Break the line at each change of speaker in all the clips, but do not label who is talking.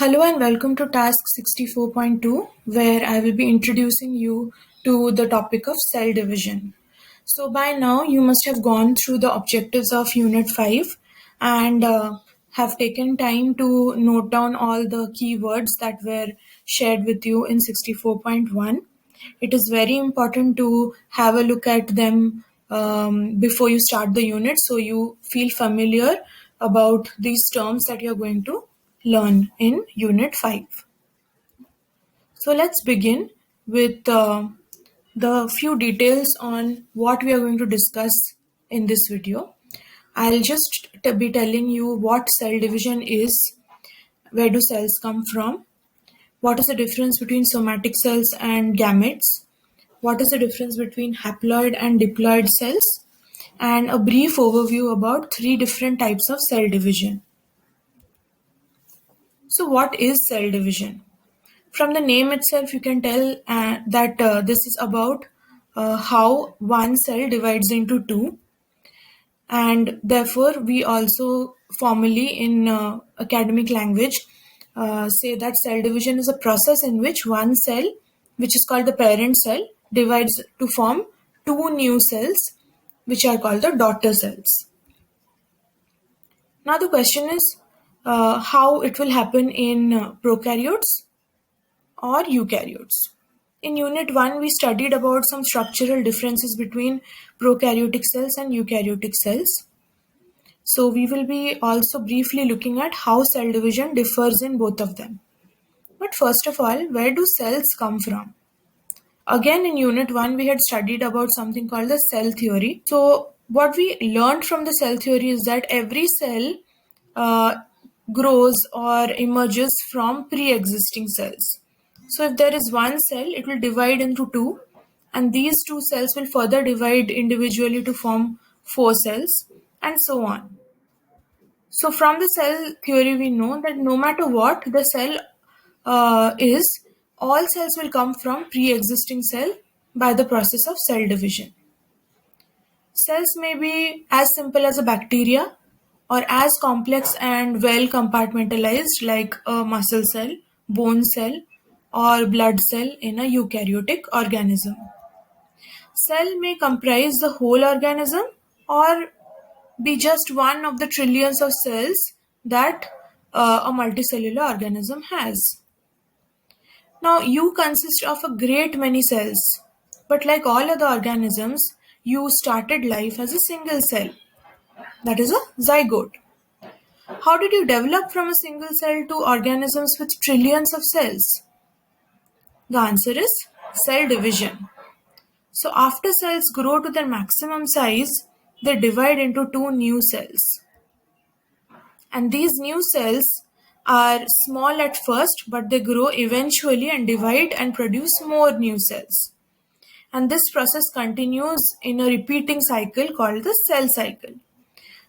Hello and welcome to task 64.2, where I will be introducing you to the topic of cell division. So by now you must have gone through the objectives of unit 5 and have taken time to note down all the keywords that were shared with you in 64.1. It is very important to have a look at them before you start the unit so you feel familiar about these terms that you're going to learn in unit 5. So let's begin with the few details on what we are going to discuss in this video. I'll just be telling you what cell division is, where do cells come from, what is the difference between somatic cells and gametes, what is the difference between haploid and diploid cells, and a brief overview about 3 different types of cell division. So what is cell division? From the name itself, you can tell that this is about how one cell divides into two, and therefore we also formally in academic language say that cell division is a process in which one cell, which is called the parent cell, divides to form two new cells, which are called the daughter cells. Now the question is how it will happen in prokaryotes or eukaryotes. In Unit 1, we studied about some structural differences between prokaryotic cells and eukaryotic cells. So we will be also briefly looking at how cell division differs in both of them. But first of all, where do cells come from? Again, in Unit 1, we had studied about something called the cell theory. So what we learned from the cell theory is that every cell uh, grows or emerges from pre-existing cells. So if there is one cell, it will divide into two, and these two cells will further divide individually to form four cells, and so on. So from the cell theory, we know that no matter what the cell is, all cells will come from pre-existing cell by the process of cell division. Cells may be as simple as a bacteria or as complex and well compartmentalized like a muscle cell, bone cell, or blood cell in a eukaryotic organism. Cell may comprise the whole organism or be just one of the trillions of cells that a multicellular organism has. Now, you consist of a great many cells, but like all other organisms, you started life as a single cell, that is a zygote. How did you develop from a single cell to organisms with trillions of cells? The answer is cell division. So after cells grow to their maximum size, they divide into two new cells. And these new cells are small at first, but they grow eventually and divide and produce more new cells. And this process continues in a repeating cycle called the cell cycle.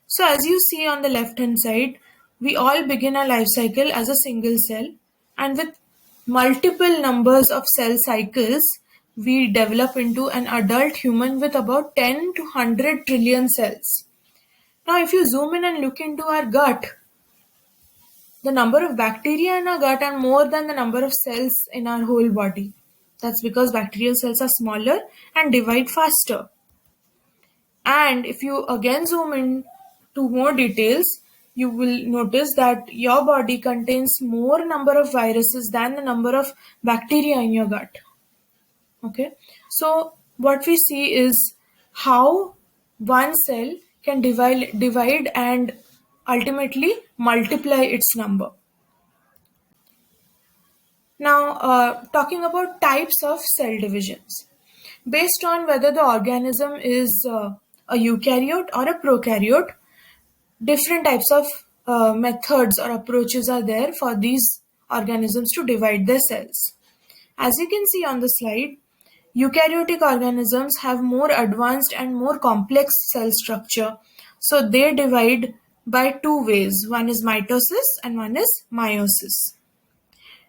So as you see on the left hand side, we all begin our life cycle as a single cell, and with multiple numbers of cell cycles, we develop into an adult human with about 10 to 100 trillion cells. Now if you zoom in and look into our gut, the number of bacteria in our gut are more than the number of cells in our whole body. That's because bacterial cells are smaller and divide faster. And if you again zoom in to more details, you will notice that your body contains more number of viruses than the number of bacteria in your gut. Okay, so what we see is how one cell can divide and ultimately multiply its number. Now, talking about types of cell divisions. Based on whether the organism is a eukaryote or a prokaryote, different types of methods or approaches are there for these organisms to divide their cells. As you can see on the slide, eukaryotic organisms have more advanced and more complex cell structure. So they divide by two ways. One is mitosis and one is meiosis.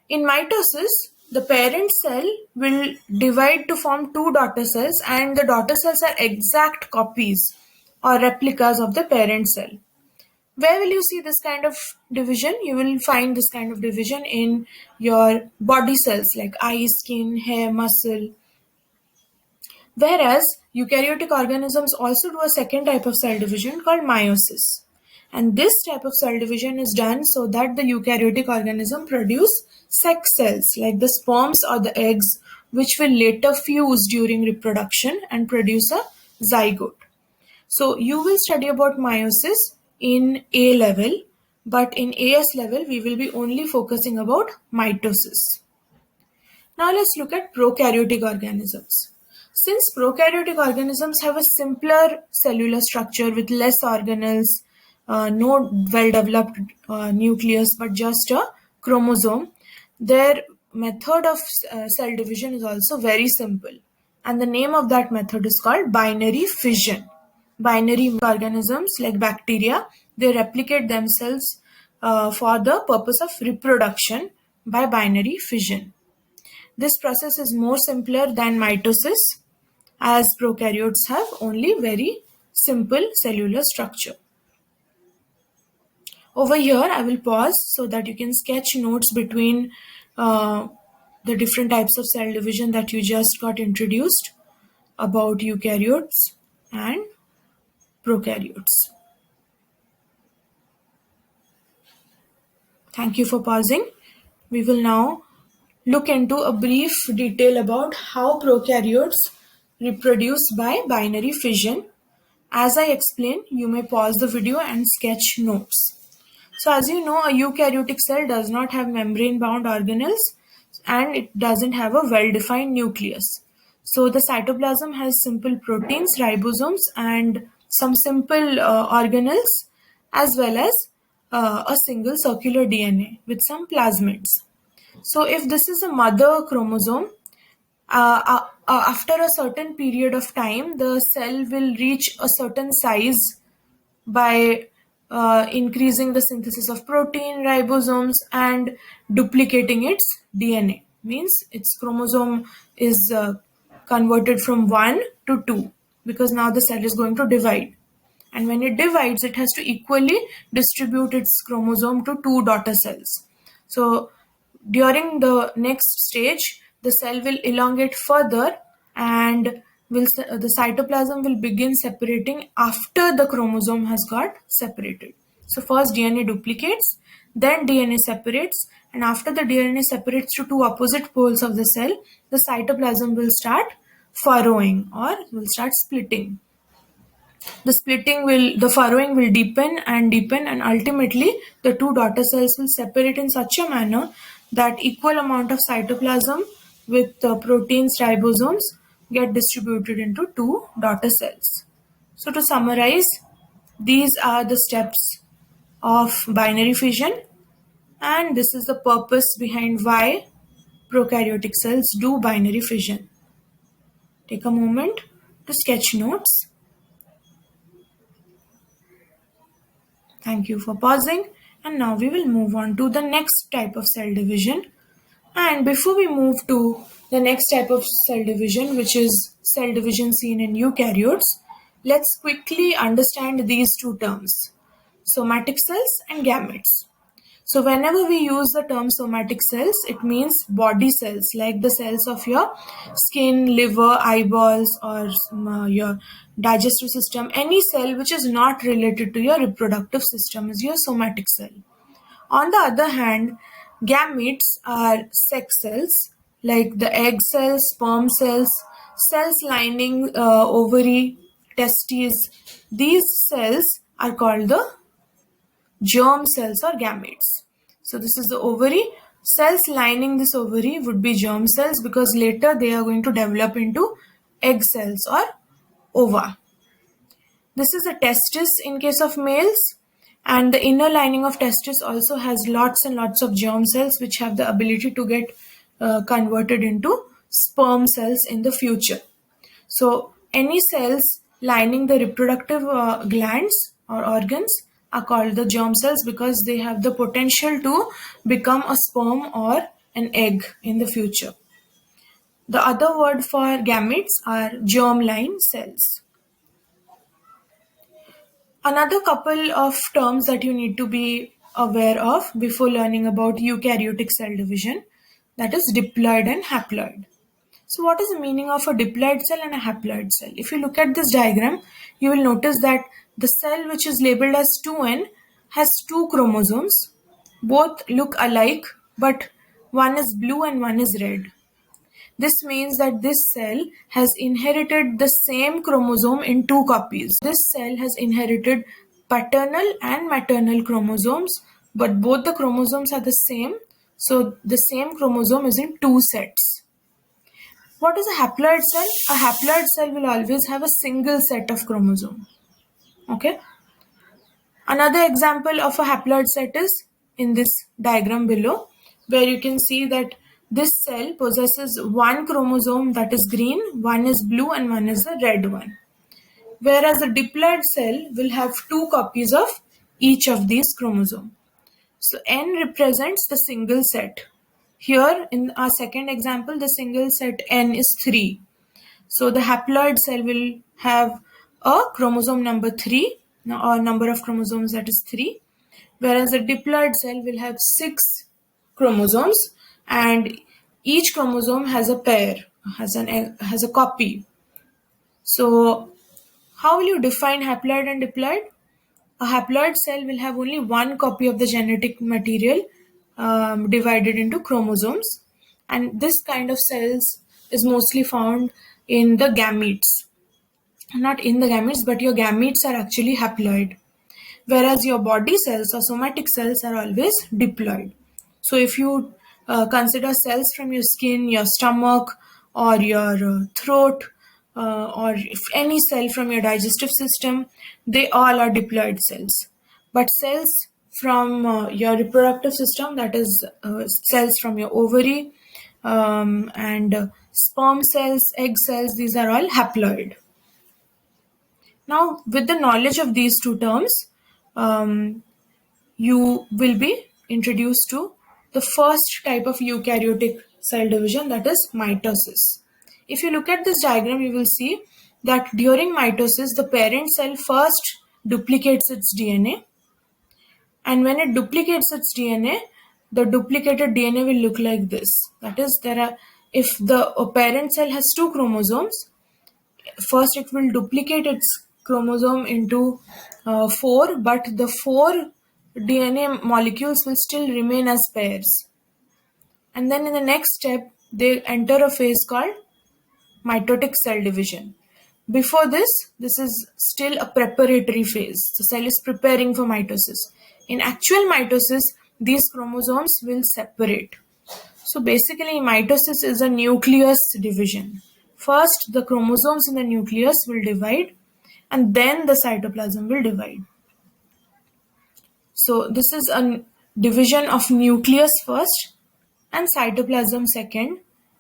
In mitosis, the parent cell will divide to form two daughter cells, and the daughter cells are exact copies or replicas of the parent cell. Where will you see this kind of division? You will find this kind of division in your body cells like eye, skin, hair, muscle. Whereas eukaryotic organisms also do a second type of cell division called meiosis. And this type of cell division is done so that the eukaryotic organism produce sex cells like the sperms or the eggs, which will later fuse during reproduction and produce a zygote. So you will study about meiosis in A level, but in AS level we will be only focusing about mitosis. Now let's look at prokaryotic organisms. Since prokaryotic organisms have a simpler cellular structure with less organelles, no well-developed nucleus, but just a chromosome, their method of cell division is also very simple. And the name of that method is called binary fission. Binary organisms like bacteria, they replicate themselves for the purpose of reproduction by binary fission. This process is more simpler than mitosis, as prokaryotes have only very simple cellular structure. Over here, I will pause so that you can sketch notes between the different types of cell division that you just got introduced about eukaryotes and prokaryotes. Thank you for pausing. We will now look into a brief detail about how prokaryotes reproduce by binary fission. As I explain, you may pause the video and sketch notes. So as you know, a eukaryotic cell does not have membrane-bound organelles and it doesn't have a well-defined nucleus. So the cytoplasm has simple proteins, ribosomes, and some simple organelles, as well as a single circular DNA with some plasmids. So if this is a mother chromosome, after a certain period of time, the cell will reach a certain size by increasing the synthesis of protein, ribosomes, and duplicating its DNA. Means its chromosome is converted from 1 to 2 because now the cell is going to divide. And when it divides, it has to equally distribute its chromosome to two daughter cells. So during the next stage, the cell will elongate further and the cytoplasm will begin separating after the chromosome has got separated. So first DNA duplicates, then DNA separates, and after the DNA separates to two opposite poles of the cell, the cytoplasm will start furrowing or will start splitting. The furrowing will deepen, and ultimately the two daughter cells will separate in such a manner that equal amount of cytoplasm with proteins, ribosomes get distributed into two daughter cells. So to summarize, these are the steps of binary fission, and this is the purpose behind why prokaryotic cells do binary fission. Take a moment to sketch notes. Thank you for pausing, and now we will move on to the next type of cell division. And before we move to the next type of cell division, which is cell division seen in eukaryotes, let's quickly understand these two terms, somatic cells and gametes. So whenever we use the term somatic cells, it means body cells like the cells of your skin, liver, eyeballs, or your digestive system. Any cell which is not related to your reproductive system is your somatic cell. On the other hand, gametes are sex cells like the egg cells, sperm cells, cells lining ovary, testes. These cells are called the germ cells or gametes. So this is the ovary. Cells lining this ovary would be germ cells because later they are going to develop into egg cells or ova. This is a testis in case of males, and the inner lining of testis also has lots and lots of germ cells which have the ability to get converted into sperm cells in the future. So any cells lining the reproductive glands or organs are called the germ cells because they have the potential to become a sperm or an egg in the future. The other word for gametes are germline cells. Another couple of terms that you need to be aware of before learning about eukaryotic cell division, that is diploid and haploid. So what is the meaning of a diploid cell and a haploid cell? If you look at this diagram, you will notice that the cell which is labeled as 2n has two chromosomes. Both look alike, but one is blue and one is red. This means that this cell has inherited the same chromosome in two copies. This cell has inherited paternal and maternal chromosomes, but both the chromosomes are the same. So the same chromosome is in two sets. What is a haploid cell? A haploid cell will always have a single set of chromosome. Okay. Another example of a haploid set is in this diagram below, where you can see that this cell possesses one chromosome that is green, one is blue, and one is the red one. Whereas a diploid cell will have two copies of each of these chromosomes. So N represents the single set. Here in our second example, the single set N is 3. So the haploid cell will have a chromosome number 3, or number of chromosomes that is 3, whereas the diploid cell will have 6 chromosomes, and each chromosome has a pair, has a copy. So how will you define haploid and diploid? A haploid cell will have only one copy of the genetic material divided into chromosomes, and this kind of cells is mostly found in the gametes. Not in the gametes, but your gametes are actually haploid, whereas your body cells or somatic cells are always diploid. So if you consider cells from your skin, your stomach, or your throat, or if any cell from your digestive system, they all are diploid cells. But cells from your reproductive system, that is cells from your ovary, and sperm cells, egg cells, these are all haploid. Now, with the knowledge of these two terms, you will be introduced to the first type of eukaryotic cell division, that is mitosis. If you look at this diagram, you will see that during mitosis, the parent cell first duplicates its DNA, and when it duplicates its DNA, the duplicated DNA will look like this. That is, if the parent cell has two chromosomes, first it will duplicate its chromosome into 4, but the 4 DNA molecules will still remain as pairs. And then in the next step, they enter a phase called mitotic cell division. Before this is still a preparatory phase. The cell is preparing for mitosis. In actual mitosis, these chromosomes will separate. So basically, mitosis is a nucleus division. First, the chromosomes in the nucleus will divide, and then the cytoplasm will divide. So this is a division of nucleus first and cytoplasm second,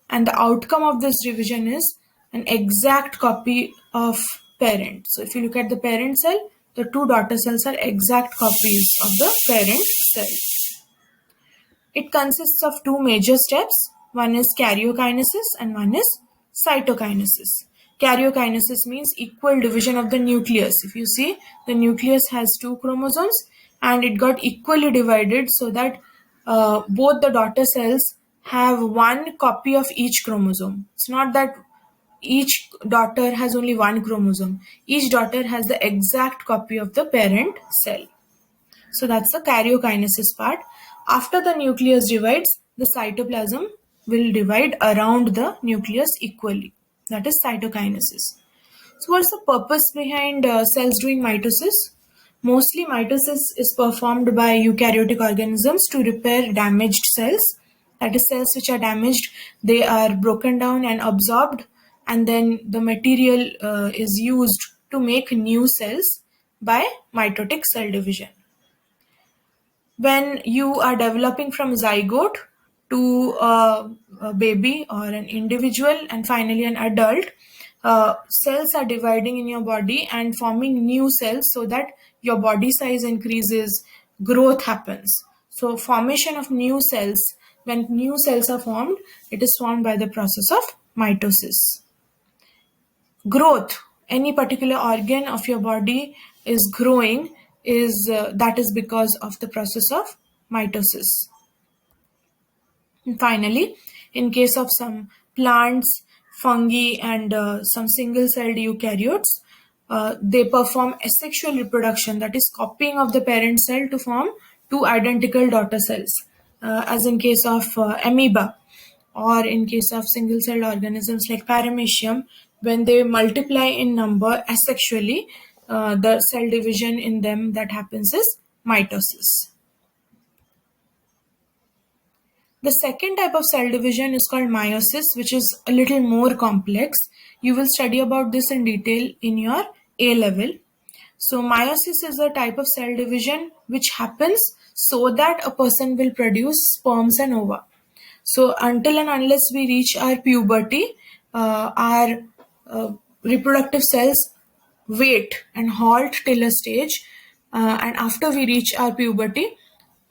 and the outcome of this division is an exact copy of parent. So if you look at the parent cell, the two daughter cells are exact copies of the parent cell. It consists of two major steps. One is karyokinesis and one is cytokinesis. Karyokinesis means equal division of the nucleus. If you see, the nucleus has two chromosomes and it got equally divided so that both the daughter cells have one copy of each chromosome. It's not that each daughter has only one chromosome. Each daughter has the exact copy of the parent cell. So that's the karyokinesis part. After the nucleus divides, the cytoplasm will divide around the nucleus equally. That is cytokinesis. So what's the purpose behind cells doing mitosis? Mostly mitosis is performed by eukaryotic organisms to repair damaged cells. That is, cells which are damaged, they are broken down and absorbed, and then the material is used to make new cells by mitotic cell division. When you are developing from zygote to a baby or an individual and finally an adult, cells are dividing in your body and forming new cells so that your body size increases, growth happens. So formation of new cells, when new cells are formed, it is formed by the process of mitosis. Growth, any particular organ of your body is growing is that is because of the process of mitosis. And finally, in case of some plants, fungi, and some single-celled eukaryotes, they perform asexual reproduction, that is, copying of the parent cell to form two identical daughter cells, as in case of amoeba, or in case of single-celled organisms like paramecium. When they multiply in number asexually, the cell division in them that happens is mitosis. The second type of cell division is called meiosis, which is a little more complex. You will study about this in detail in your A level. So meiosis is a type of cell division which happens so that a person will produce sperms and ova. So until and unless we reach our puberty, our reproductive cells wait and halt till a stage, and after we reach our puberty,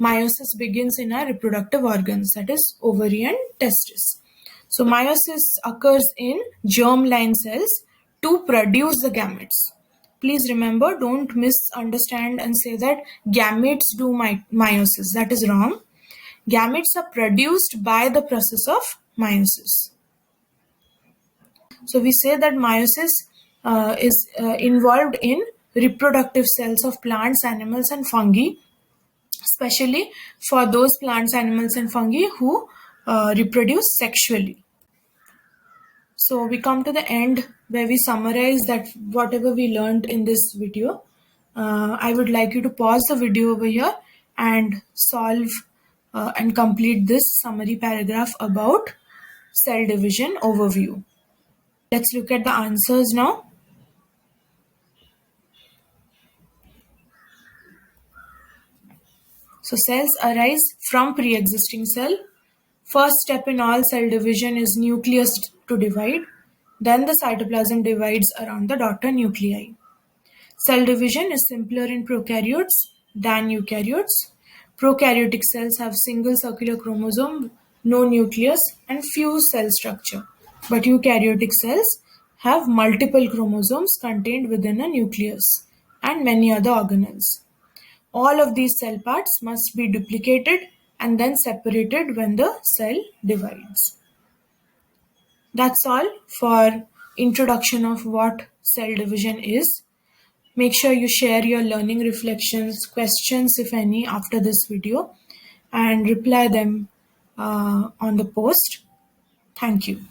meiosis begins in our reproductive organs, that is ovary and testis. So meiosis occurs in germ-line cells to produce the gametes. Please remember, don't misunderstand and say that gametes do meiosis. That is wrong. Gametes are produced by the process of meiosis. So we say that meiosis is involved in reproductive cells of plants, animals, and fungi, especially for those plants, animals, and fungi who reproduce sexually. So we come to the end where we summarize that whatever we learned in this video. I would like you to pause the video over here and solve and complete this summary paragraph about cell division overview. Let's look at the answers now. So cells arise from pre-existing cell. First step in all cell division is nucleus to divide. Then the cytoplasm divides around the daughter nuclei. Cell division is simpler in prokaryotes than eukaryotes. Prokaryotic cells have single circular chromosome, no nucleus, and few cell structure. But eukaryotic cells have multiple chromosomes contained within a nucleus and many other organelles. All of these cell parts must be duplicated and then separated when the cell divides. That's all for introduction of what cell division is. Make sure you share your learning reflections, questions if any, after this video, and reply them on the post. Thank you.